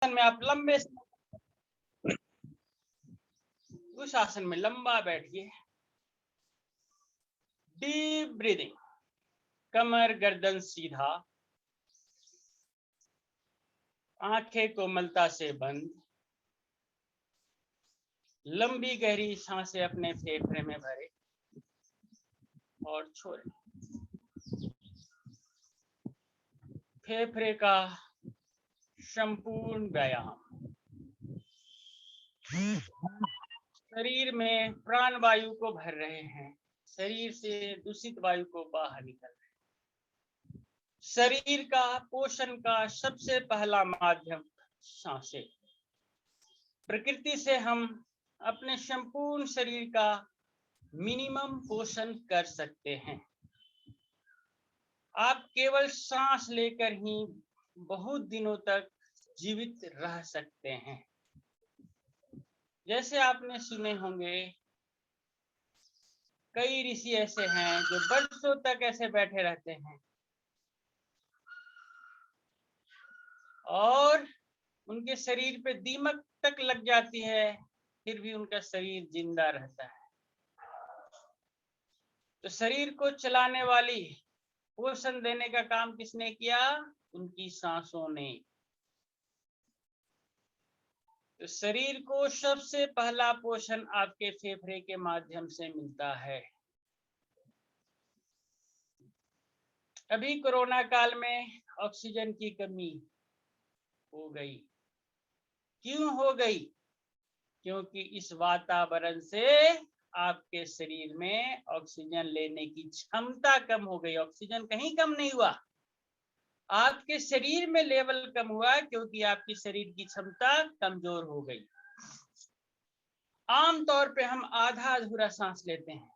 में आप लंबे उस आसन में लंबा बैठिए। डीप ब्रीदिंग, कमर गर्दन सीधा, आंखें कोमलता से बंद, लंबी गहरी सांसें अपने फेफड़े में भरे और छोड़ें। फेफड़े का संपूर्ण व्यायाम, शरीर में प्राण वायु को भर रहे हैं, शरीर से दूषित वायु को बाहर निकल रहे हैं। शरीर का पोषण का सबसे पहला माध्यम सांसें। प्रकृति से हम अपने संपूर्ण शरीर का मिनिमम पोषण कर सकते हैं। आप केवल सांस लेकर ही बहुत दिनों तक जीवित रह सकते हैं। जैसे आपने सुने होंगे, कई ऋषि ऐसे हैं जो वर्षों तक ऐसे बैठे रहते हैं और उनके शरीर पे दीमक तक लग जाती है, फिर भी उनका शरीर जिंदा रहता है। तो शरीर को चलाने वाली, पोषण देने का काम किसने किया? उनकी सांसों ने। तो शरीर को सबसे पहला पोषण आपके फेफड़े के माध्यम से मिलता है। अभी कोरोना काल में ऑक्सीजन की कमी हो गई। क्यों हो गई? क्योंकि इस वातावरण से आपके शरीर में ऑक्सीजन लेने की क्षमता कम हो गई। ऑक्सीजन कहीं कम नहीं हुआ, आपके शरीर में लेवल कम हुआ क्योंकि आपकी शरीर की क्षमता कमजोर हो गई। आमतौर पे हम आधा अधूरा सांस लेते हैं,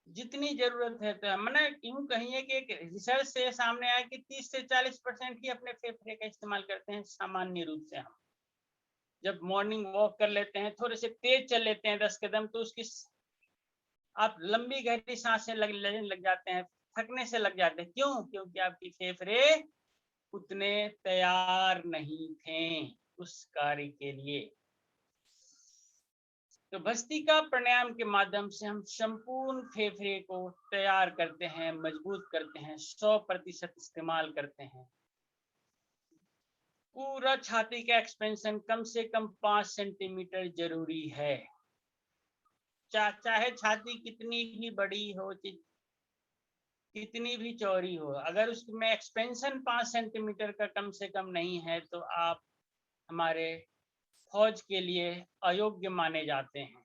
जितनी जरूरत है। तो मैंने यूं कहिए कि एक रिसर्च से सामने आया कि 30 से 40% ही अपने फेफड़े का इस्तेमाल करते हैं सामान्य रूप से। हम जब मॉर्निंग वॉक कर लेते हैं, थोड़े से तेज चल लेते हैं 10 कदम, तो उसकी आप लंबी गहरी सांसें लग जाते हैं, थकने से लग जाते हैं। क्यों? क्योंकि आपकी फेफड़े उतने तैयार नहीं थे उस कार्य के लिए। तो भस्त्रिका प्राणायाम के माध्यम से हम संपूर्ण फेफड़े को तैयार करते हैं, मजबूत करते हैं, 100% इस्तेमाल करते हैं। पूरा छाती का एक्सपेंशन कम से कम 5 सेंटीमीटर जरूरी है। चाहे छाती कितनी भी बड़ी हो, कितनी भी चौड़ी हो, अगर उसमें एक्सपेंशन 5 सेंटीमीटर का कम से कम नहीं है तो आप हमारे फौज के लिए अयोग्य माने जाते हैं।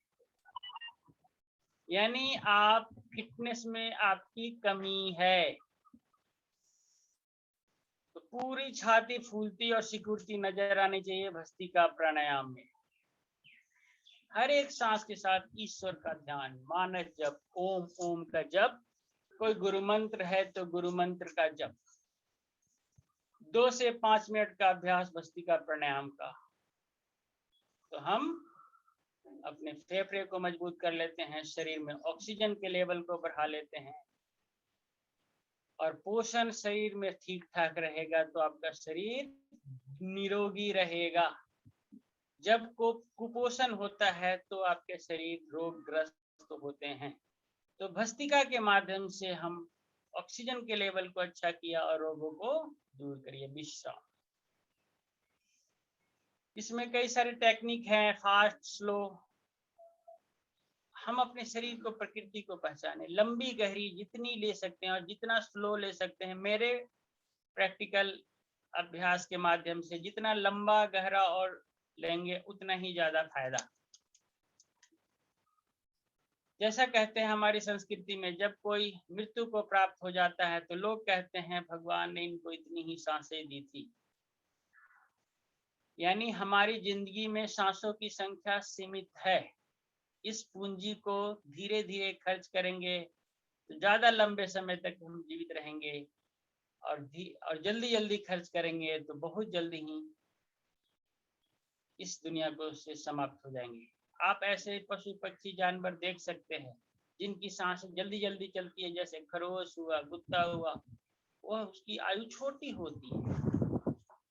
यानी आप फिटनेस में आपकी कमी है। तो पूरी छाती फूलती और सिकुड़ती नजर आनी चाहिए भस्त्रिका प्राणायाम में। हर एक सांस के साथ ईश्वर का ध्यान, मानस जप, ओम ओम का जप, कोई गुरु मंत्र है तो गुरु मंत्र का जप। 2 से 5 मिनट का अभ्यास भस्त्रिका प्राणायाम का, तो हम अपने फेफड़े को मजबूत कर लेते हैं, शरीर में ऑक्सीजन के लेवल को बढ़ा लेते हैं और पोषण शरीर में ठीक ठाक रहेगा तो आपका शरीर निरोगी रहेगा। जब को कुपोषण होता है तो आपके शरीर रोगग्रस्त होते हैं। तो भस्त्रिका के माध्यम से हम ऑक्सीजन के लेवल को अच्छा किया और रोगों को दूर करिए। विश्राम, इसमें कई सारे टेक्निक हैं, फास्ट, स्लो। हम अपने शरीर को, प्रकृति को पहचाने, लंबी गहरी जितनी ले सकते हैं और जितना स्लो ले सकते हैं। मेरे प्रैक्टिकल अभ्यास के माध्यम से जितना लंबा गहरा और लेंगे उतना ही ज्यादा फायदा। जैसा कहते हैं हमारी संस्कृति में, जब कोई मृत्यु को प्राप्त हो जाता है तो लोग कहते हैं भगवान ने इनको इतनी ही सांसें दी थी। यानी हमारी जिंदगी में सांसों की संख्या सीमित है। इस पूंजी को धीरे धीरे खर्च करेंगे तो ज्यादा लंबे समय तक हम जीवित रहेंगे, और जल्दी जल्दी खर्च करेंगे तो बहुत जल्दी ही इस दुनिया को से समाप्त हो जाएंगे। आप ऐसे पशु पक्षी जानवर देख सकते हैं जिनकी सांस जल्दी जल्दी चलती है, जैसे खरगोश हुआ, कुत्ता हुआ, वह उसकी आयु छोटी होती है।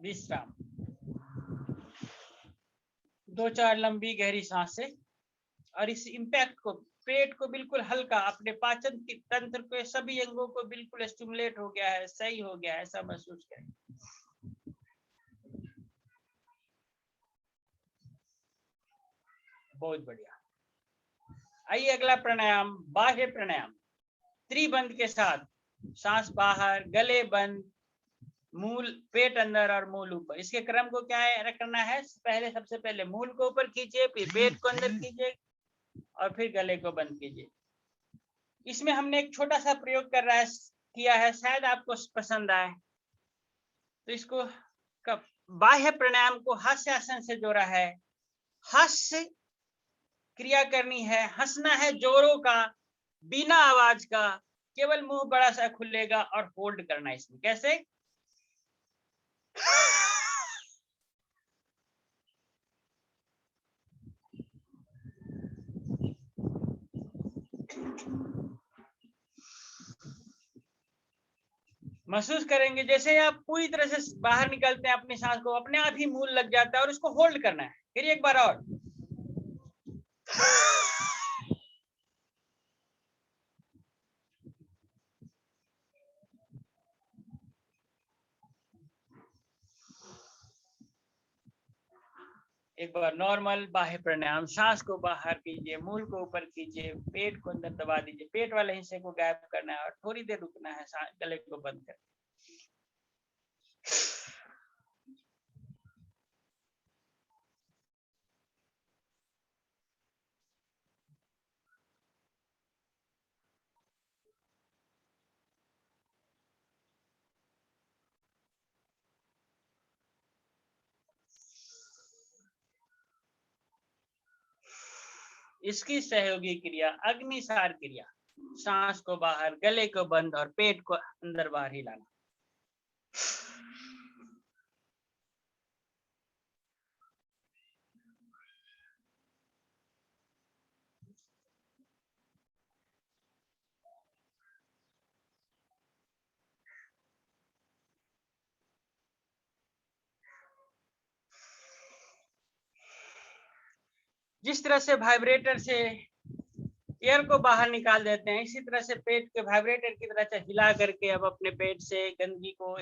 विश्राम। 2-4 लंबी गहरी सांसें और इस इम्पैक्ट को, पेट को बिल्कुल हल्का, अपने पाचन तंत्र के सभी अंगों को बिल्कुल स्टिमुलेट हो गया है, सही हो गया है, ऐसा महसूस करें। बहुत बढ़िया। आइए अगला प्राणायाम, बाह्य प्राणायाम। त्रिबंध के साथ सांस बाहर, गले बंद, मूल पेट अंदर और मूल ऊपर। इसके क्रम को क्या है रखना है, पहले सबसे पहले मूल को ऊपर खींचिए, फिर पेट को अंदर कीजिए और फिर गले को बंद कीजिए। इसमें हमने एक छोटा सा प्रयोग किया है, शायद आपको पसंद आए। तो इसको बाह्य प्राणायाम को हास्यासन से जोड़ा है। हास्य क्रिया करनी है, हंसना है जोरों का, बिना आवाज का, केवल मुंह बड़ा सा खुलेगा और होल्ड करना है। इसमें कैसे? महसूस करेंगे जैसे आप पूरी तरह से बाहर निकलते हैं, अपनी सांस को अपने आप ही मूल लग जाता है और उसको होल्ड करना है। फिर एक बार और। एक बार नॉर्मल बाह्य प्राणायाम, सांस को बाहर कीजिए, मूल को ऊपर कीजिए, पेट को अंदर दबा दीजिए, पेट वाले हिस्से को गायब करना है और थोड़ी देर रुकना है, गले को बंद कर। इसकी सहयोगी क्रिया अग्निसार क्रिया, सांस को बाहर, गले को बंद और पेट को अंदर बाहर हिलाना। जिस तरह से वाइब्रेटर से एयर को बाहर निकाल देते हैं, इसी तरह से पेट के वाइब्रेटर की तरह से हिला करके अब अपने पेट से गंदगी को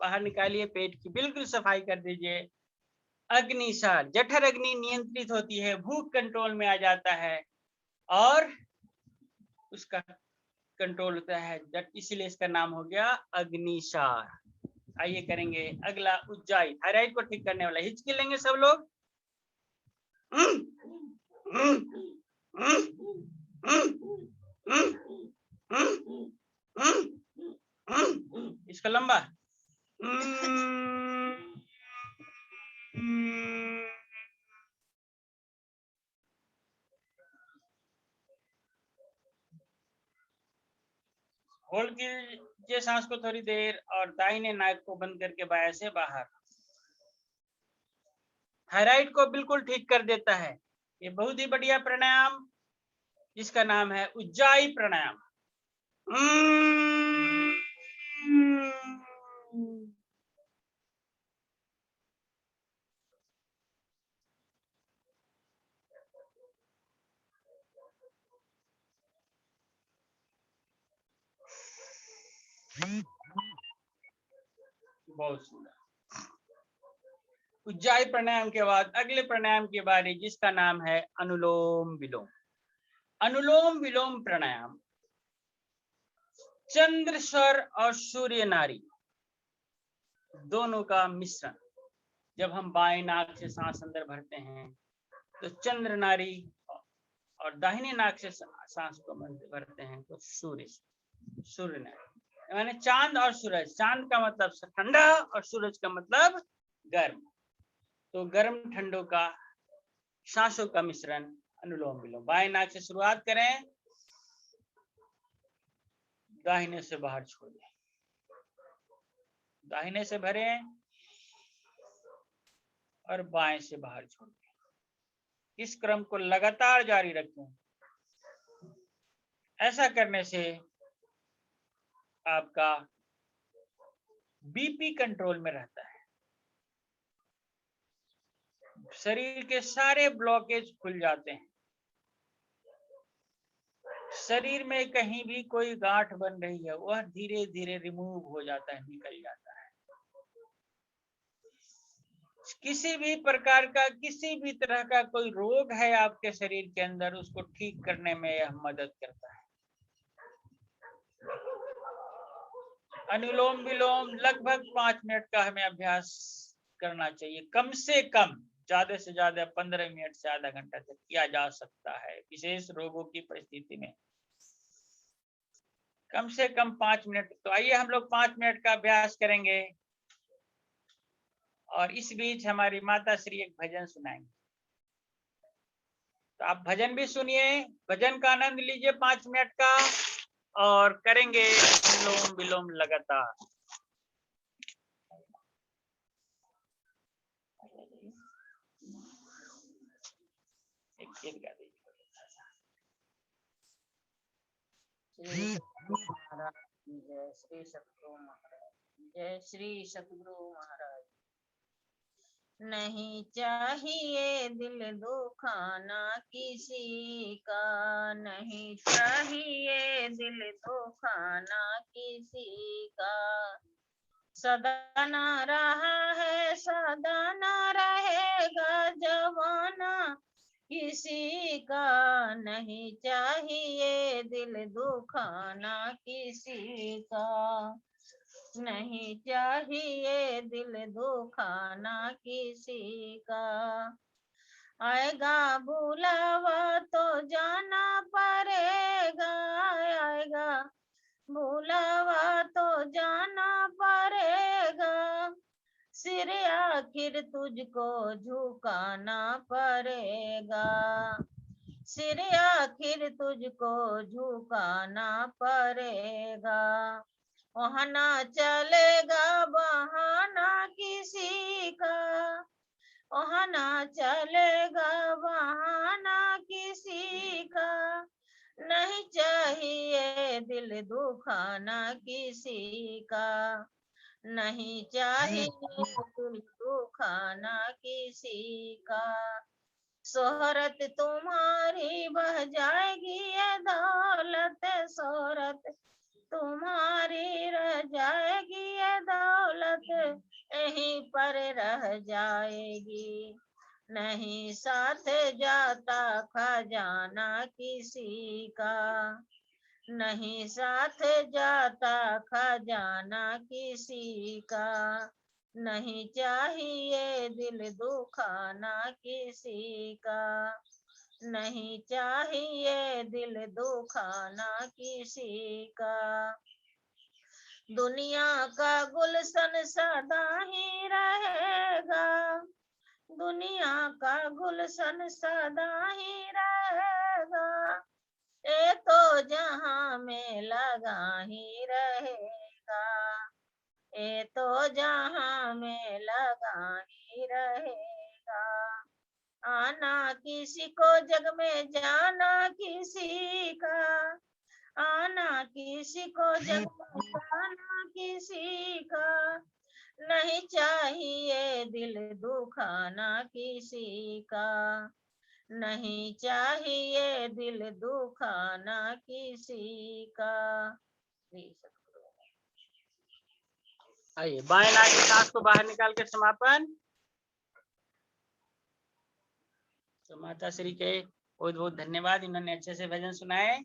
बाहर निकालिए, पेट की बिल्कुल सफाई कर दीजिए। अग्निसार, जठर अग्नि नियंत्रित होती है, भूख कंट्रोल में आ जाता है और उसका कंट्रोल होता है, इसीलिए इसका नाम हो गया अग्निसार। आइए करेंगे अगला उज्जाई, थायराइड को ठीक करने वाला। हिचकी लेंगे सब लोग। इसका लंबा। होल्ड कीजिए सांस को थोड़ी देर और दाहिने नाक को बंद करके बाएं से बाहर। थायराइड को बिल्कुल ठीक कर देता है ये बहुत ही बढ़िया प्राणायाम, जिसका नाम है उज्जाई प्राणायाम। बहुत सुंदर। उज्जाई प्राणायाम के बाद अगले प्राणायाम की बारी, जिसका नाम है अनुलोम विलोम। अनुलोम विलोम प्राणायाम चंद्र स्वर और सूर्य नाड़ी दोनों का मिश्रण। जब हम बाएं नाक से सांस अंदर भरते हैं तो चंद्र नाड़ी और दाहिने नाक से सांस को भरते हैं तो सूर्य नाड़ी, यानी चांद और सूरज। चांद का मतलब ठंडा और सूरज का मतलब गर्म। तो गर्म ठंडों का सांसों का मिश्रण अनुलोम विलोम। बाएं नाक से शुरुआत करें, दाहिने से बाहर छोड़ दें, दाहिने से भरें और बाएं से बाहर छोड़ दें। इस क्रम को लगातार जारी रखें। ऐसा करने से आपका बीपी कंट्रोल में रहता है। शरीर के सारे ब्लॉकेज खुल जाते हैं। शरीर में कहीं भी कोई गांठ बन रही है वह धीरे धीरे रिमूव हो जाता है, निकल जाता है। किसी भी प्रकार का, किसी भी तरह का कोई रोग है आपके शरीर के अंदर, उसको ठीक करने में यह मदद करता है। अनुलोम विलोम लगभग 5 मिनट का हमें अभ्यास करना चाहिए, कम से कम। ज्यादा से ज्यादा 15 मिनट से आधा घंटा तक किया जा सकता है, विशेष रोगों की परिस्थिति में कम से कम 5 मिनट। तो आइए हम लोग 5 मिनट का अभ्यास करेंगे और इस बीच हमारी माता श्री एक भजन सुनाएंगे। तो आप भजन भी सुनिए, भजन का आनंद लीजिए 5 मिनट का, और करेंगे अनुलोम विलोम लगातार। एक गीत गा दीजिए। जय श्री सतगुरु महाराज, जय श्री सतगुरु महाराज। नहीं चाहिए दिल दुखाना किसी का, नहीं चाहिए दिल दुखाना किसी का। सदा ना रहा है, सदा ना रहेगा जवाना किसी का। नहीं चाहिए दिल दुखाना किसी का, नहीं चाहिए दिल दुखाना किसी का। आएगा बुलावा तो जाना पड़ेगा, आएगा बुलावा तो जाना पड़ेगा। सिर आखिर तुझको झुकाना पड़ेगा, सिर आखिर तुझको झुकाना पड़ेगा। वहाँ ना चलेगा बहाना किसी का, वहाँ ना चलेगा बहाना किसी का। नहीं चाहिए दिल दुखाना किसी का, नहीं चाहिए दिल दुखाना किसी का। शोहरत तुम्हारी बह जाएगी ये दौलत, शोहरत तुम्हारी रह जाएगी ये दौलत, यहीं पर रह जाएगी। नहीं साथ जाता खजाना किसी का, नहीं साथ जाता खजाना किसी का। नहीं चाहिए दिल दुखाना किसी का, नहीं चाहिए दिल दुखाना किसी का। दुनिया का गुलशन सदा ही रहेगा, दुनिया का गुलशन सदा ही रहेगा। ये तो जहां में लगा ही रहेगा, ये तो जहां में लगा ही रहेगा। आना किसी को जग में जाना किसी का, आना किसी को जग में जाना किसी का। नहीं चाहिए दिल दुखाना किसी का, नहीं चाहिए दिल दुखाना किसी का। आइए बाएं नाक की सांस को बाहर निकाल के समापन। तो माता श्री के बहुत बहुत धन्यवाद, इन्होंने अच्छे से भजन सुनाए।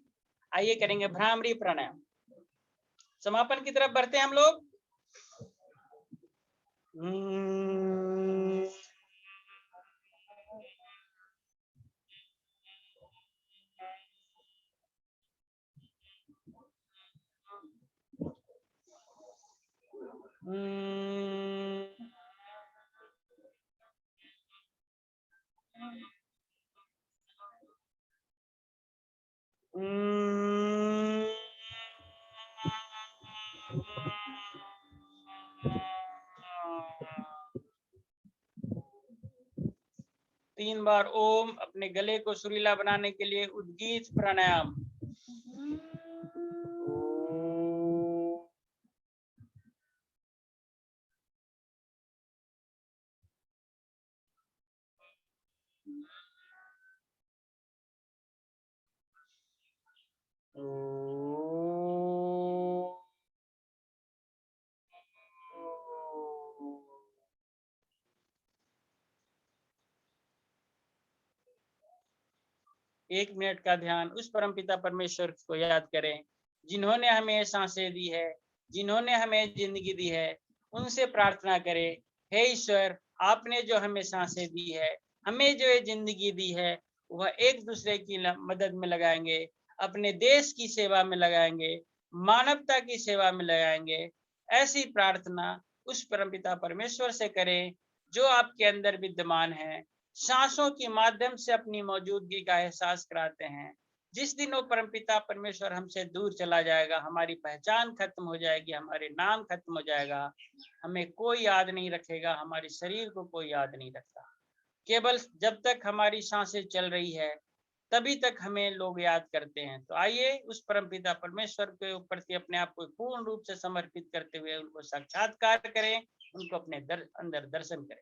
आइए करेंगे भ्रामरी प्राणायाम। समापन की तरफ बढ़ते हैं हम लोग। तीन बार ओम। अपने गले को सुरीला बनाने के लिए उद्गीत प्राणायाम। एक मिनट का ध्यान उस परमपिता परमेश्वर को याद करें जिन्होंने हमें सांसें दी है, जिन्होंने हमें जिंदगी दी है। उनसे प्रार्थना करें, हे ईश्वर, आपने जो हमें सांसें दी है, हमें जो ये जिंदगी दी है, वह एक दूसरे की मदद में लगाएंगे, अपने देश की सेवा में लगाएंगे, मानवता की सेवा में लगाएंगे। ऐसी प्रार्थना उस परमपिता परमेश्वर से करें जो आपके अंदर विद्यमान है। सांसों के माध्यम से अपनी मौजूदगी का एहसास कराते हैं। जिस दिन वो परमपिता परमेश्वर हमसे दूर चला जाएगा, हमारी पहचान खत्म हो जाएगी, हमारे नाम खत्म हो जाएगा, हमें कोई याद नहीं रखेगा, हमारे शरीर को कोई याद नहीं रखता। केवल जब तक हमारी सांसें चल रही है तभी तक हमें लोग याद करते हैं। तो आइए उस परमपिता परमेश्वर के प्रति अपने आप को पूर्ण रूप से समर्पित करते हुए उनको साक्षात्कार करें, उनको अपने अंदर दर्शन करें।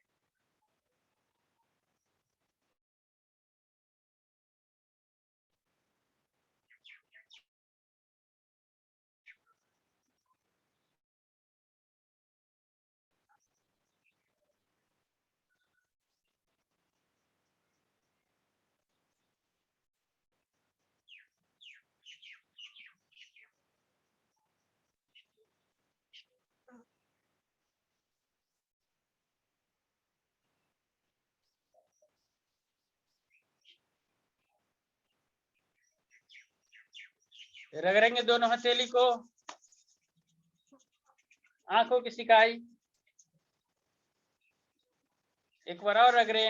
रगड़ेंगे दोनों हथेली को, आंखों की सिकाई एक बार और रगड़े,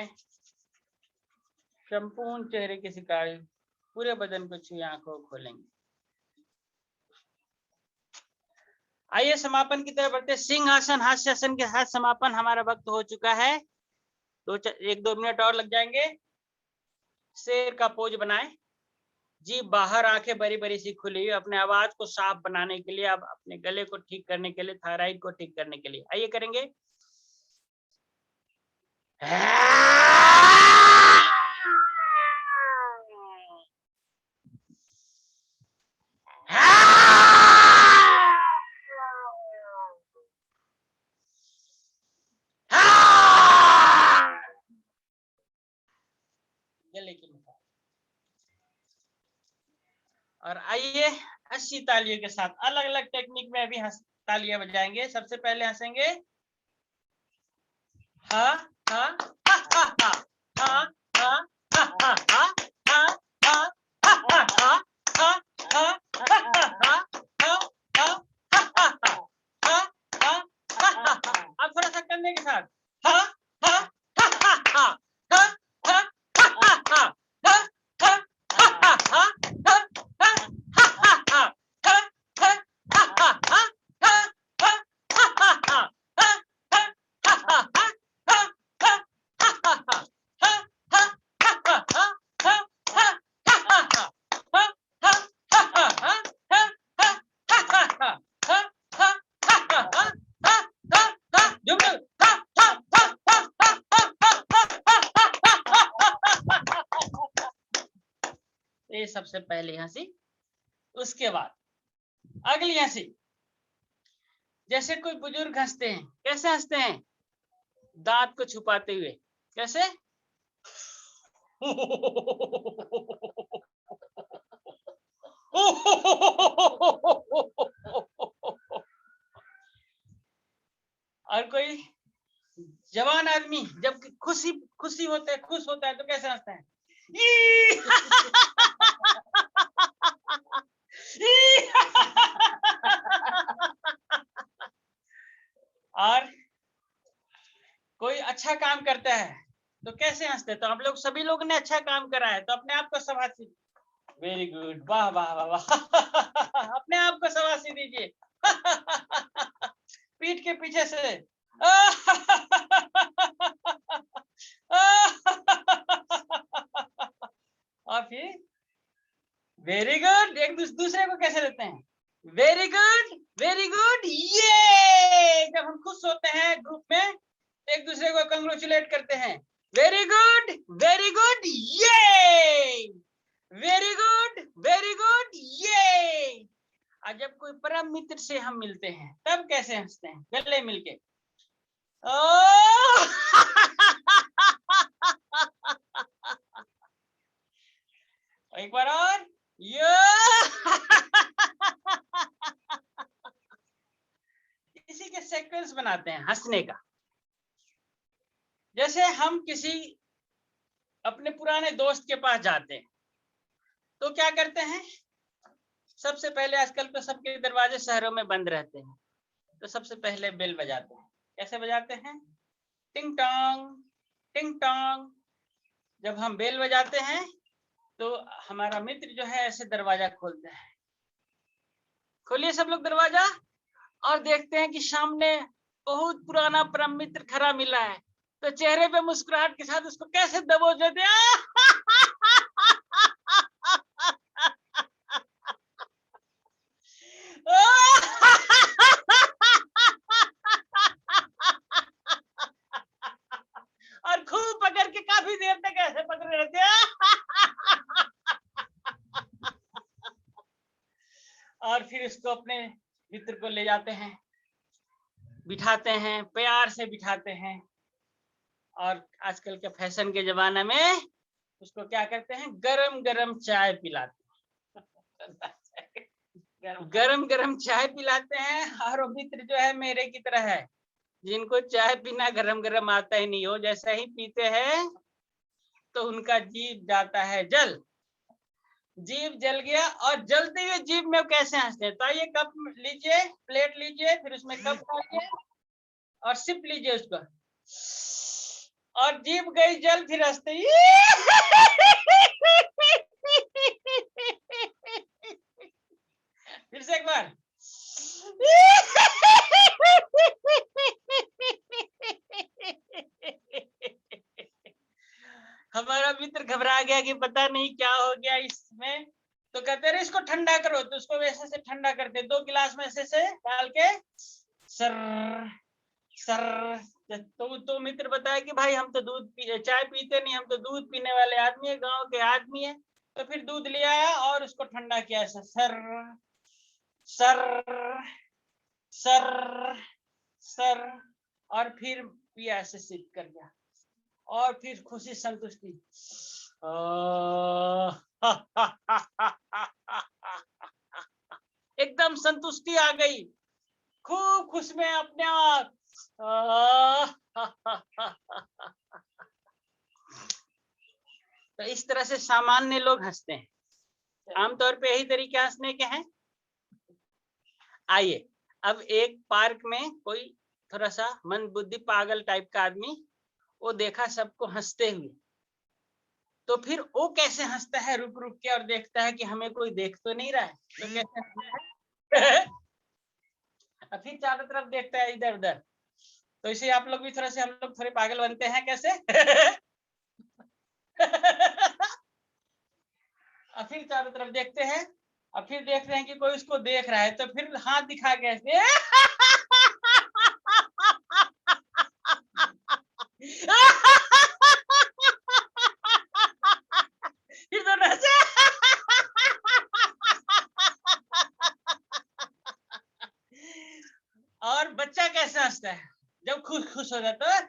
संपूर्ण चेहरे की सिकाई, पूरे बदन को छुए, आंखों को खोलेंगे। आइए समापन की तरफ बढ़ते। सिंहासन हास्यासन के साथ समापन हमारा वक्त हो चुका है। 1-2 मिनट और लग जाएंगे। शेर का पोज बनाएं, जीभ बाहर, आंखें बड़ी बड़ी सी खुली हुई, अपने आवाज को साफ बनाने के लिए, अब अपने गले को ठीक करने के लिए, थायराइड को ठीक करने के लिए। आइए करेंगे। गले की मसाज। और आइए 80 तालियों के साथ अलग अलग टेक्निक में अभी तालियां बजाएंगे। सबसे पहले हंसेंगे, हा हा हा हा हा हा हा हा हा हा अब थोड़ा सा करने के साथ हा हा हा हा हा ये सबसे पहली हंसी। उसके बाद अगली हंसी, जैसे कोई बुजुर्ग हंसते हैं। कैसे हंसते हैं? दांत को छुपाते हुए। कैसे? और कोई जवान आदमी जब खुशी होता है, खुश होता है, तो कैसे हंसते हैं? और कोई अच्छा काम करता है तो कैसे हंसते? तो आप लोग सभी लोगों ने अच्छा काम करा है तो अपने आप को शाबाशी। वेरी गुड, वाह वाह वाह वाह। अपने आप को शाबाशी दीजिए। पीठ के पीछे से। और फिर वेरी गुड। एक दूसरे को कैसे देते हैं? वेरी गुड, वेरी गुड, ये जब हम खुश होते हैं ग्रुप में तो एक दूसरे को कंग्रेचुलेट करते हैं। वेरी गुड, वेरी गुड, ये वेरी गुड, वेरी गुड, ये। और जब कोई परम मित्र से हम मिलते हैं तब कैसे हंसते हैं? गले मिलके ओ एक बार और ये इसी के सीक्वेंस बनाते हैं हंसने का। जैसे हम किसी अपने पुराने दोस्त के पास जाते हैं तो क्या करते हैं? सबसे पहले आजकल तो सबके दरवाजे शहरों में बंद रहते हैं, तो सबसे पहले बेल बजाते हैं। कैसे बजाते हैं? टिंग टोंग, टिंग टोंग। जब हम बेल बजाते हैं तो हमारा मित्र जो है ऐसे दरवाजा खोलता है। खोलिए सब लोग दरवाजा, और देखते हैं कि सामने बहुत पुराना परम मित्र खड़ा मिला है। तो चेहरे पे मुस्कुराहट के साथ उसको कैसे दबोच देते हैं और खूब पकड़ के काफी देर तक ऐसे पकड़े रहते हैं और फिर उसको अपने मित्र को ले जाते हैं, बिठाते हैं, प्यार से बिठाते हैं। और आजकल के फैशन के जमाने में उसको क्या करते हैं? गरम गरम चाय पिलाते हैं। गरम गरम चाय पिलाते हैं। और वो मित्र जो है मेरे की तरह है, जिनको चाय पीना गरम गरम आता ही नहीं हो, जैसे ही पीते हैं तो उनका जीभ जाता है जल। जीभ जल गया और जलते हुए जीभ में कैसे हंसते हैं? तो ये कप लीजिए, प्लेट लीजिए, फिर उसमें कप डालिए और सिप लीजिए उसको, और जीभ गई जल, फिर हंसते फिर से एक बार हमारा मित्र घबरा गया कि पता नहीं क्या हो गया इसमें। तो कहते रहे इसको ठंडा करो, तो उसको वैसे से ठंडा करते, 2 गिलास में ऐसे से डाल के सर सर। तो मित्र बताया कि भाई हम तो चाय पीते नहीं, हम तो दूध पीने वाले आदमी है, गांव के आदमी है। तो फिर दूध ले आया और उसको ठंडा किया ऐसा सर सर सर सर, और फिर पिया ऐसे सिप कर गया, और फिर खुशी संतुष्टि एकदम संतुष्टि आ गई, खूब खुश में अपने आप। तो इस तरह से सामान्य लोग हंसते हैं। आमतौर पे यही तरीके हंसने के हैं। आइए अब एक पार्क में कोई थोड़ा सा मंदबुद्धि पागल टाइप का आदमी, वो देखा सबको हंसते हुए, तो फिर वो कैसे हंसता है? रुक रुक के, और देखता है कि हमें कोई देख तो नहीं रहा है, तो कैसे हंसता है? फिर चारों तरफ देखता है इधर उधर। तो इसे आप लोग भी थोड़ा से, हम लोग थोड़े पागल बनते हैं कैसे और फिर चारों तरफ देखते हैं, और फिर देख रहे हैं कि कोई उसको देख रहा है, तो फिर हाथ दिखा के ऐसे फिर दोनों ऐसे और बच्चा कैसे हंसता है जब खुश खुश हो जाता है?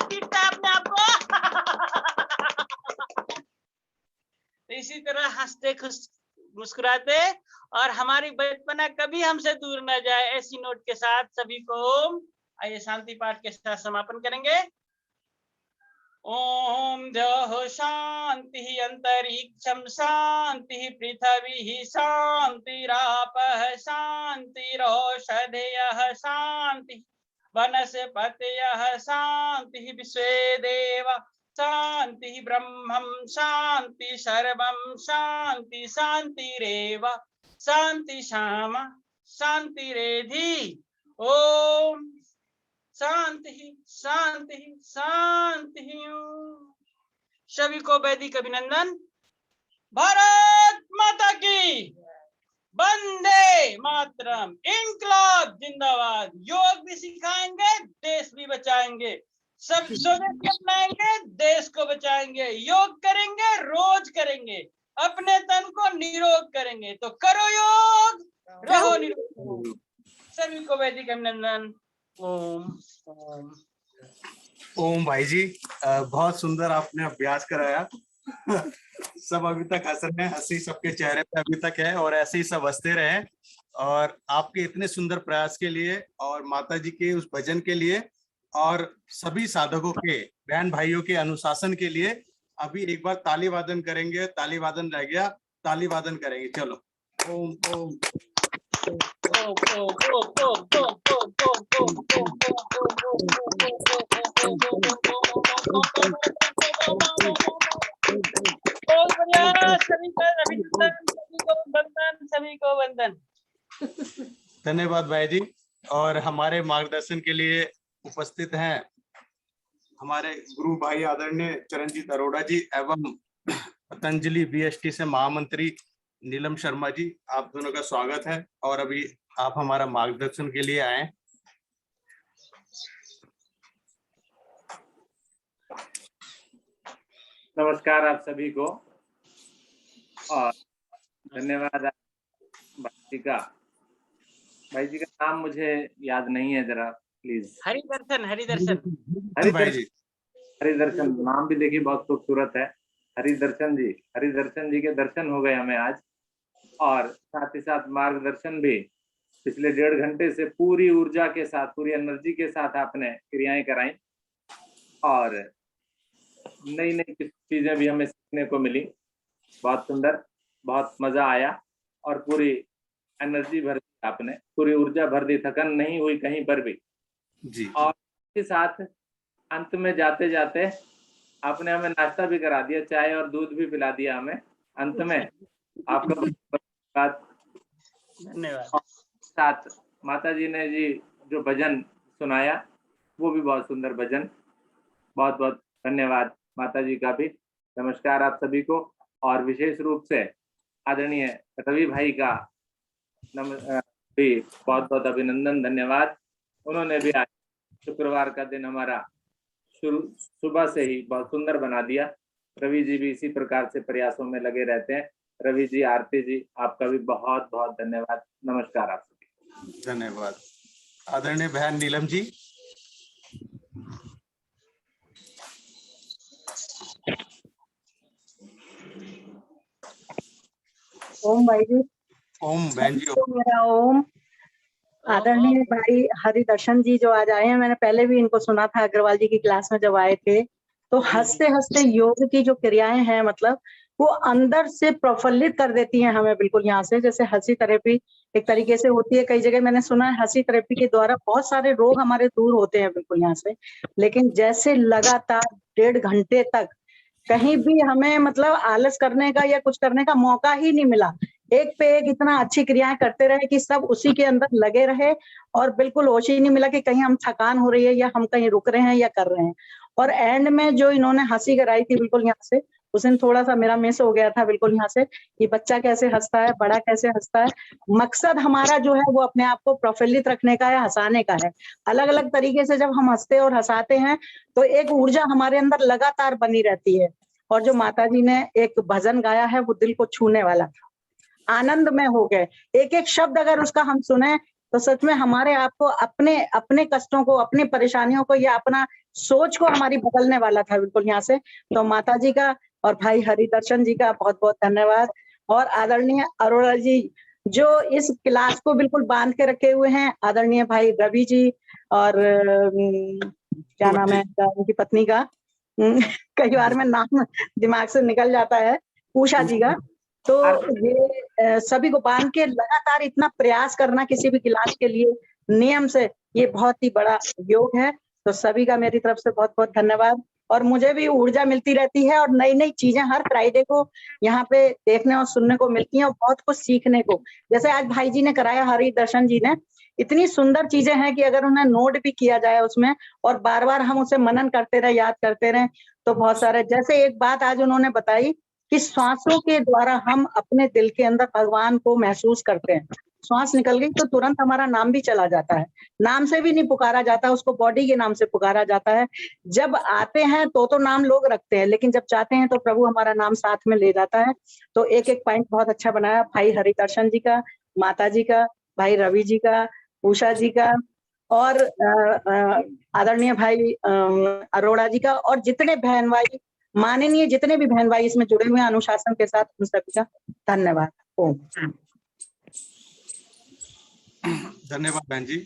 पीटता है अपने आप को तो इसी तरह हंसते खुश मुस्कुराते, और हमारी बचपना कभी हमसे दूर न जाए, ऐसी नोट के साथ सभी को आइए शांति पाठ के साथ समापन करेंगे। ओम द्यौः शांति अंतरिक्षं शांति पृथ्वी शांतिरापः शांतिरौषधयः शांति वनस्पतयः शांति विश्वे देवा शांति ब्रह्मं शांति सर्वं शांति शांतिरेव शांति शामा शांतिरेधि। ओम शांति शांति शांति। सभी को वैदिक अभिनंदन। भारत माता की वंदे मातरम। इनकलाब जिंदाबाद। योग भी सिखाएंगे, देश भी बचाएंगे, सब स्वदेशी अपनाएंगे, देश को बचाएंगे, योग करेंगे, रोज करेंगे, अपने तन को निरोग करेंगे। तो करो योग, रहो निरोग। सभी को वैदिक अभिनंदन। ओम ओम ओम भाई जी, बहुत सुंदर आपने अभ्यास कराया। सब अभी तक हंस रहे हैं, हंसी सबके चेहरे पे अभी तक है और ऐसे ही सब हंसते रहे। और आपके इतने सुंदर प्रयास के लिए और माता जी के उस भजन के लिए और सभी साधकों के बहन भाइयों के अनुशासन के लिए अभी एक बार ताली वादन करेंगे। ताली वादन रह गया, ताली वादन करेंगे। चलो ओम ओम सभी को वंदन। धन्यवाद भाई जी। और हमारे मार्गदर्शन के लिए उपस्थित हैं हमारे गुरु भाई आदरणीय चरणजीत अरोड़ा जी एवं पतंजलि बीएसटी से महामंत्री नीलम शर्मा जी। आप दोनों का स्वागत है और अभी आप हमारा मार्गदर्शन के लिए आए। नमस्कार आप सभी को और धन्यवाद भाई जी का नाम मुझे याद नहीं है, जरा प्लीज। हरिदर्शन हरिदर्शन नाम भी देखिए बहुत खूबसूरत है। हरिदर्शन जी के दर्शन हो गए हमें आज, और साथ ही साथ मार्गदर्शन भी। पिछले 1.5 घंटे से पूरी ऊर्जा के साथ, पूरी एनर्जी के साथ आपने क्रियाएं कराई और नई नई चीजें भी हमें सीखने को मिली। बहुत सुंदर, बहुत मजा आया और पूरी एनर्जी भर दी आपने, पूरी ऊर्जा भर दी, थकन नहीं हुई कहीं पर भी जी। और इसके साथ अंत में जाते जाते आपने हमें नाश्ता भी करा दिया, चाय और दूध भी पिला दिया हमें अंत में। आपका धन्यवाद। साथ माता जी ने जी जो भजन सुनाया वो भी बहुत सुंदर भजन। बहुत बहुत धन्यवाद माता जी का भी। नमस्कार आप सभी को, और विशेष रूप से आदरणीय रवि भाई का भी बहुत बहुत अभिनंदन, धन्यवाद। उन्होंने भी आज शुक्रवार का दिन हमारा सुबह से ही बहुत सुंदर बना दिया। रवि जी भी इसी प्रकार से प्रयासों में लगे रहते हैं। रवि जी, आरती जी, आपका भी बहुत बहुत धन्यवाद। नमस्कार आप सभी। धन्यवाद। आदरणीय बहन नीलम जी। ओम भाई जी। ओम बहन जी। तो मेरा ओम। आदरणीय भाई हरिदर्शन जी जो आज आए हैं, मैंने पहले भी इनको सुना था अग्रवाल जी की क्लास में जब आए थे। तो हंसते हंसते योग की जो क्रियाएं हैं, मतलब वो अंदर से प्रफुल्लित कर देती हैं हमें बिल्कुल। यहाँ से जैसे हंसी थेरेपी एक तरीके से होती है, कई जगह मैंने सुना है हंसी थेरेपी के द्वारा बहुत सारे रोग हमारे दूर होते हैं बिल्कुल यहाँ से। लेकिन जैसे लगातार 1.5 घंटे तक कहीं भी हमें मतलब आलस करने का या कुछ करने का मौका ही नहीं मिला, एक पे एक इतना अच्छी क्रियाएं करते रहे कि सब उसी के अंदर लगे रहे और बिल्कुल होश ही नहीं मिला कि कहीं हम थकान हो रही है या हम कहीं रुक रहे हैं या कर रहे हैं। और एंड में जो इन्होंने हंसी कराई थी बिल्कुल यहाँ से, उस दिन थोड़ा सा मेरा मिस हो गया था बिल्कुल यहाँ से, कि बच्चा कैसे हंसता है, बड़ा कैसे हंसता है। मकसद हमारा जो है वो अपने आप को प्रफुल्लित रखने का है, हंसाने का है। अलग अलग तरीके से जब हम हंसते और हंसाते हैं तो एक ऊर्जा हमारे अंदर लगातार बनी रहती है। और जो माता जी ने एक भजन गाया है वो दिल को छूने वाला था, आनंद में हो गए। एक एक शब्द अगर उसका हम सुने तो सच में हमारे आप को अपने अपने कष्टों को, अपनी परेशानियों को या अपना सोच को हमारी बदलने वाला था बिल्कुल यहाँ से। तो माता जी का और भाई हरिदर्शन जी का बहुत बहुत धन्यवाद। और आदरणीय अरोड़ा जी जो इस क्लास को बिल्कुल बांध के रखे हुए हैं, आदरणीय भाई रवि जी और क्या नाम है उनकी पत्नी का, कई बार में नाम दिमाग से निकल जाता है, उषा जी का। तो ये सभी को बांध के लगातार इतना प्रयास करना किसी भी क्लास के लिए नियम से, ये बहुत ही बड़ा योग है। तो सभी का मेरी तरफ से बहुत बहुत धन्यवाद। और मुझे भी ऊर्जा मिलती रहती है और नई नई चीजें हर फ्राइडे को यहाँ पे देखने और सुनने को मिलती हैं और बहुत कुछ सीखने को। जैसे आज भाई जी ने कराया, हरिदर्शन जी ने, इतनी सुंदर चीजें हैं कि अगर उन्हें नोट भी किया जाए उसमें और बार बार हम उसे मनन करते रहे, याद करते रहे, तो बहुत सारे। जैसे एक बात आज उन्होंने बताई कि श्वासों के द्वारा हम अपने दिल के अंदर भगवान को महसूस करते हैं। श्वास निकल गई तो तुरंत हमारा नाम भी चला जाता है, नाम से भी नहीं पुकारा जाता, उसको बॉडी के नाम से पुकारा जाता है। जब आते हैं तो नाम लोग रखते हैं, लेकिन जब चाहते हैं तो प्रभु हमारा नाम साथ में ले जाता है। तो एक एक पॉइंट बहुत अच्छा बनाया, भाई हरिदर्शन जी का, माता जी का, भाई रवि जी का, उषा जी का, और आदरणीय भाई अरोड़ा जी का, और जितने बहन भाई, माननीय जितने भी बहन भाई इसमें जुड़े हुए हैं अनुशासन के साथ, उन सभी का धन्यवाद। ओम। धन्यवाद बहन जी।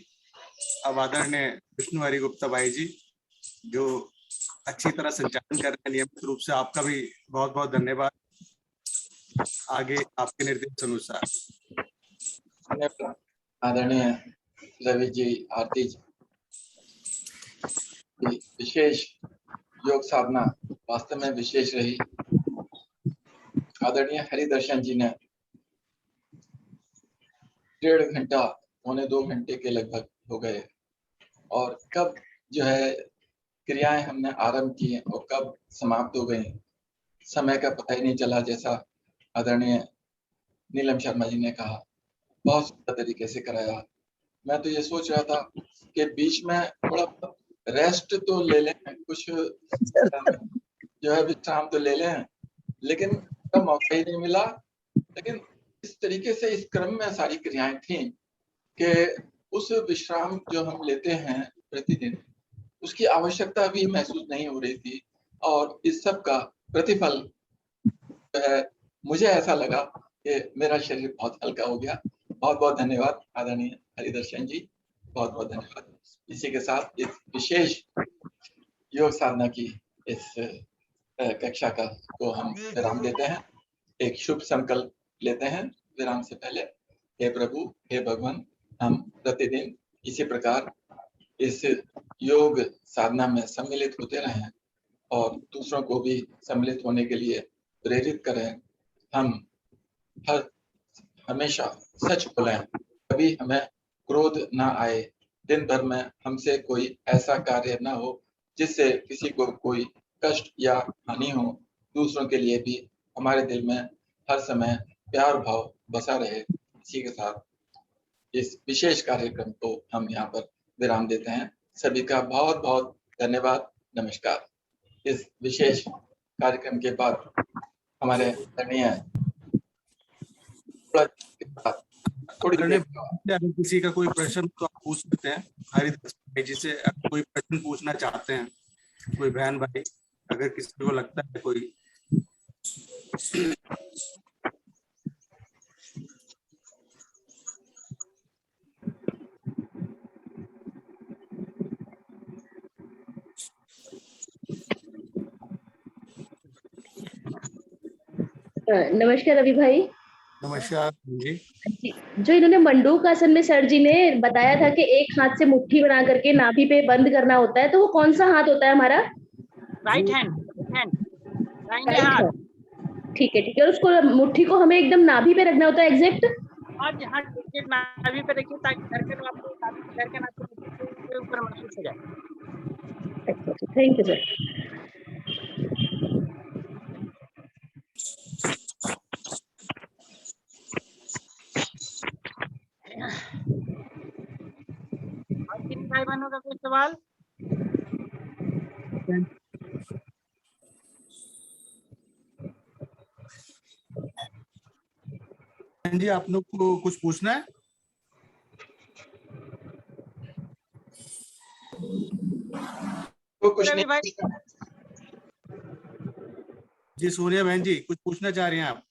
अब आदरणीय विष्णु हरि गुप्ता भाई जी, जो अच्छी तरह संचालन कर रहे हैं नियमित रूप से, आपका भी बहुत बहुत धन्यवाद। आगे आपके निर्देश अनुसार। आदरणीय रवि जी, आरती जी, विशेष योग साधना वास्तव में विशेष रही। आदरणीय हरिदर्शन जी ने 1.5 घंटा, 1.25 घंटे के लगभग हो गए, और कब जो है क्रियाएं हमने आरंभ की और कब समाप्त हो गई, समय का पता ही नहीं चला। जैसा आदरणीय नीलम शर्मा जी ने कहा, बहुत सुंदर तरीके से कराया। मैं तो ये सोच रहा था कि बीच में थोड़ा रेस्ट तो ले लें, कुछ जो है विश्राम तो ले लें, लेकिन तब मौका ही नहीं मिला। लेकिन इस तरीके से इस क्रम में सारी क्रियाएं थी कि उस विश्राम जो हम लेते हैं प्रतिदिन, उसकी आवश्यकता भी महसूस नहीं हो रही थी। और इस सब का प्रतिफल जो है, मुझे ऐसा लगा कि मेरा शरीर बहुत हल्का हो गया। बहुत बहुत धन्यवाद आदरणीय हरिदर्शन जी, बहुत बहुत धन्यवाद। इसी के साथ इस विशेष योग साधना की इस कक्षा का को हम विराम देते हैं। एक शुभ संकल्प लेते हैं विराम से पहले। हे प्रभु, हे भगवान, हम प्रतिदिन इसी प्रकार इस योग साधना में सम्मिलित होते रहें और दूसरों को भी सम्मिलित होने के लिए प्रेरित करें। हम हमेशा सच बोलें, कभी हमें क्रोध ना आए, दिन भर में हमसे कोई ऐसा कार्य ना हो जिससे किसी को कोई कष्ट या हानि हो। दूसरों के लिए भी हमारे दिल में हर समय प्यार भाव बसा रहे। इसी के साथ इस विशेष कार्यक्रम को हम यहाँ पर विराम देते हैं। सभी का बहुत बहुत धन्यवाद, नमस्कार। इस विशेष कार्यक्रम के बाद हमारे आदरणीय थोड़ी देर अगर किसी का कोई प्रश्न तो आप पूछ सकते हैं हरिदर्शन भाई जी से। अगर कोई प्रश्न पूछना चाहते हैं कोई बहन भाई, अगर किसी को लगता है कोई। नमस्कार रवि भाई। नमस्कार जी। जो इन्होंने मंडूक आसन में सर जी ने बताया था कि एक हाथ से मुट्ठी बना करके नाभि पे बंद करना होता है, तो वो कौन सा हाथ होता है हमारा? राइट हैंड, दाहिने हाथ। ठीक है, ठीक है। और उसको मुट्ठी को हमें एकदम नाभि पे रखना होता है एग्जैक्ट? आज यहाँ नाभि पे रखिए ताकि धड़कन आपको के ऊपर महसूस हो जाए। Thank you sir. और किन भाई बहनों का कोई सवाल? जी, आप लोग को कुछ पूछना है? तो कुछ नहीं। जी सोनिया बहन जी, कुछ पूछना चाह रही हैं आप?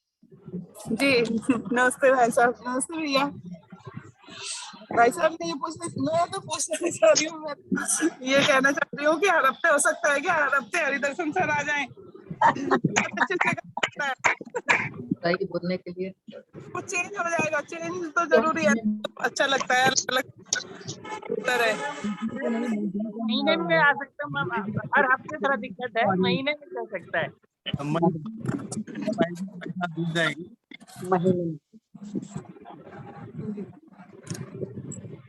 जी नमस्ते भाई साहब। नमस्ते भैया। भाई साहब ने ये मैं तो पूछना नहीं चाह रही हूँ, मैं ये कहना चाह रही हूँ कि हर हफ्ते हो सकता है क्या? हर हफ्ते हरिदर्शन सर आ जाएं? अच्छे से बोलने के लिए कुछ चेंज हो जाएगा। चेंज तो जरूरी है, अच्छा लगता है, अलग है। महीने में आ सकता है, हर हफ्ते थोड़ा दिक्कत है, महीने में चल सकता है।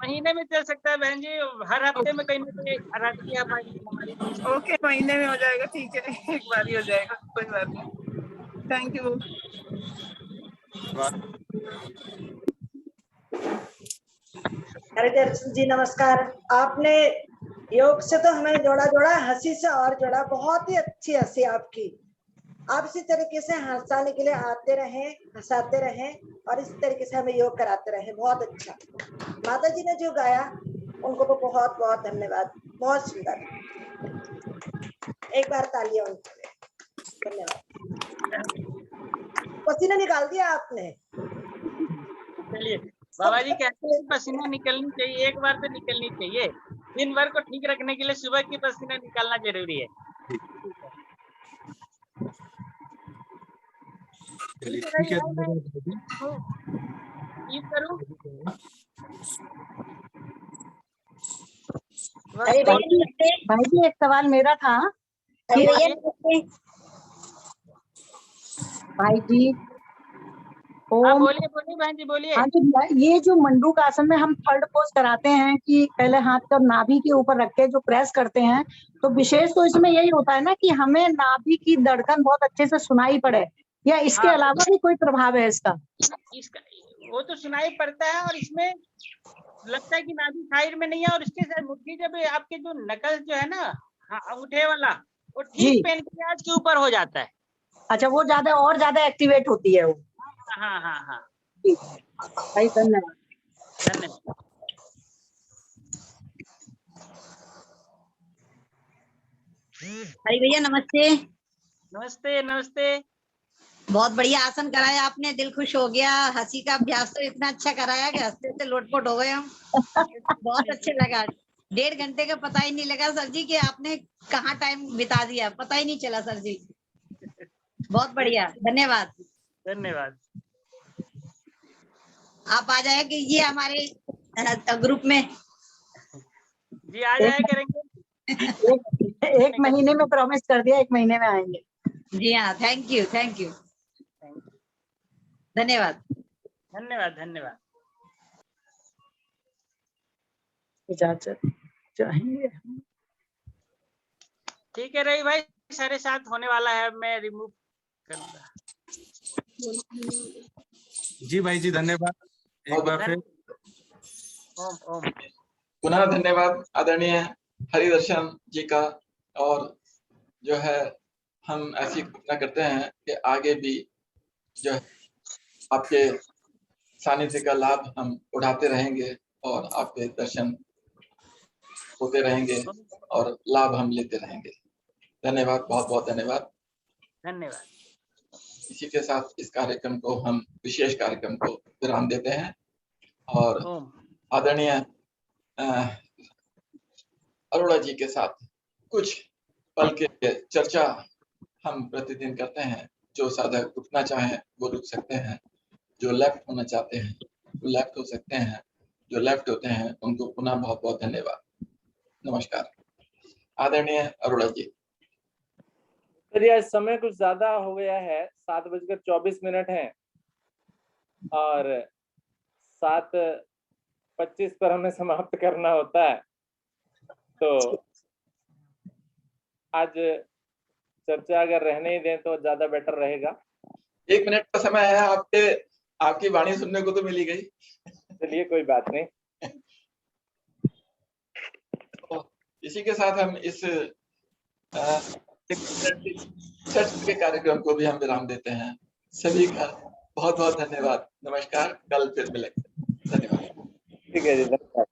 महीने में चल सकता है बहन जी, हर हफ्ते में कहीं ना कहीं रात्रि आप ओके, महीने में हो जाएगा, ठीक है, एक बार ही हो जाएगा, कोई बात नहीं। Thank you. हरिदर्शन जी नमस्कार। आपने योग से तो हमें जोड़ा, हंसी से और जोड़ा। बहुत ही अच्छी हंसी आपकी। आप इसी तरीके से हंसाने के लिए आते रहें, हंसाते रहें और इस तरीके से हमें योग कराते रहें। बहुत अच्छा। माता जी ने जो गाया उनको तो बहुत बहुत धन्यवाद। बहुत सुंदर। एक बार तालियां उनके लिए। धन्यवाद। पसीना निकाल दिया आपने। चलिए बाबा जी कहते हैं पसीना निकलनी चाहिए, एक बार तो निकलनी चाहिए। दिन भर को ठीक रखने के लिए सुबह की पसीना निकालना जरूरी है। चलिए ठीक ठीक है, है भाई, मैं करूँ। भाई जी एक सवाल मेरा था कि भाई जी हाँ बोलिए बोलिए बहन जी बोलिए। हाँ जी, ये जो मंडूक आसन में हम थर्ड पोज कराते हैं कि पहले हाथ को नाभि के ऊपर रख के जो प्रेस करते हैं, तो विशेष तो इसमें यही होता है ना कि हमें नाभि की धड़कन बहुत अच्छे से सुनाई पड़े, या इसके अलावा भी कोई प्रभाव है इसका? इसका वो तो सुनाई पड़ता है, और इसमें लगता है कि नाभि साइड में नहीं है, और इसके साथ मुट्ठी जब आपके जो नकल जो है ना, हाँ अंगूठे वाला, वो ठीक पेनक्रियाज के ऊपर हो जाता है। अच्छा, वो ज्यादा और ज्यादा एक्टिवेट होती है वो। हाँ हाँ हाँ। भाई धन्यवाद। धन्यवाद। हरी भैया नमस्ते। नमस्ते नमस्ते। बहुत बढ़िया आसन कराया आपने, दिल खुश हो गया। हंसी का अभ्यास तो इतना अच्छा कराया कि हंसते से लोटपोट हो गए हम। बहुत अच्छे लगा। 1.5 घंटे का पता ही नहीं लगा सर जी कि आपने कहाँ टाइम बिता दिया, पता ही नहीं चला सर जी। बहुत बढ़िया, धन्यवाद। धन्यवाद। आप आ जाया कीजिए हमारे ग्रुप में। जी आ जाया करेंगे। एक महीने में प्रॉमिस कर दिया, 1 महीने में आएंगे। जी हाँ, थैंक यू थैंक यू। धन्यवाद। धन्यवाद धन्यवाद। इजाजत चाहेंगे। ठीक है रवि भाई, 7:30 होने वाला है, मैं रिमूव कर दूंगा। जी भाई जी धन्यवाद एक बार फिर। ओम ओम। पुनः धन्यवाद आदरणीय हरिदर्शन जी का। और जो है हम ऐसी कल्पना करते हैं कि आगे भी जो है आपके सानिध्य का लाभ हम उठाते रहेंगे और आपके दर्शन होते रहेंगे और लाभ हम लेते रहेंगे। धन्यवाद, बहुत बहुत धन्यवाद। धन्यवाद। इसी के साथ इस कार्यक्रम को हम विशेष कार्यक्रम को विराम देते हैं और आदरणीय अरोड़ा जी के साथ कुछ पल के चर्चा हम प्रतिदिन करते हैं। जो साधक रुकना चाहें वो रुक सकते हैं, जो लेफ्ट होना चाहते हैं वो लेफ्ट हो सकते हैं, जो लेफ्ट होते हैं उनको पुनः बहुत बहुत धन्यवाद। नमस्कार। आदरणीय अरोड़ा जी। चलिए आज समय कुछ ज्यादा हो गया है, 7:24 है और 7:25 पर हमें समाप्त करना होता है। तो आज चर्चा अगर रहने ही दें तो ज्यादा बेटर रहेगा। 1 मिनट का समय है, आपकी वाणी सुनने को तो मिली गई। चलिए कोई बात नहीं। तो इसी के साथ हम इस चर्च के कार्यक्रम को भी हम विराम देते हैं। सभी का बहुत बहुत धन्यवाद। नमस्कार, कल फिर मिलेंगे। धन्यवाद। ठीक है जी, धन्यवाद।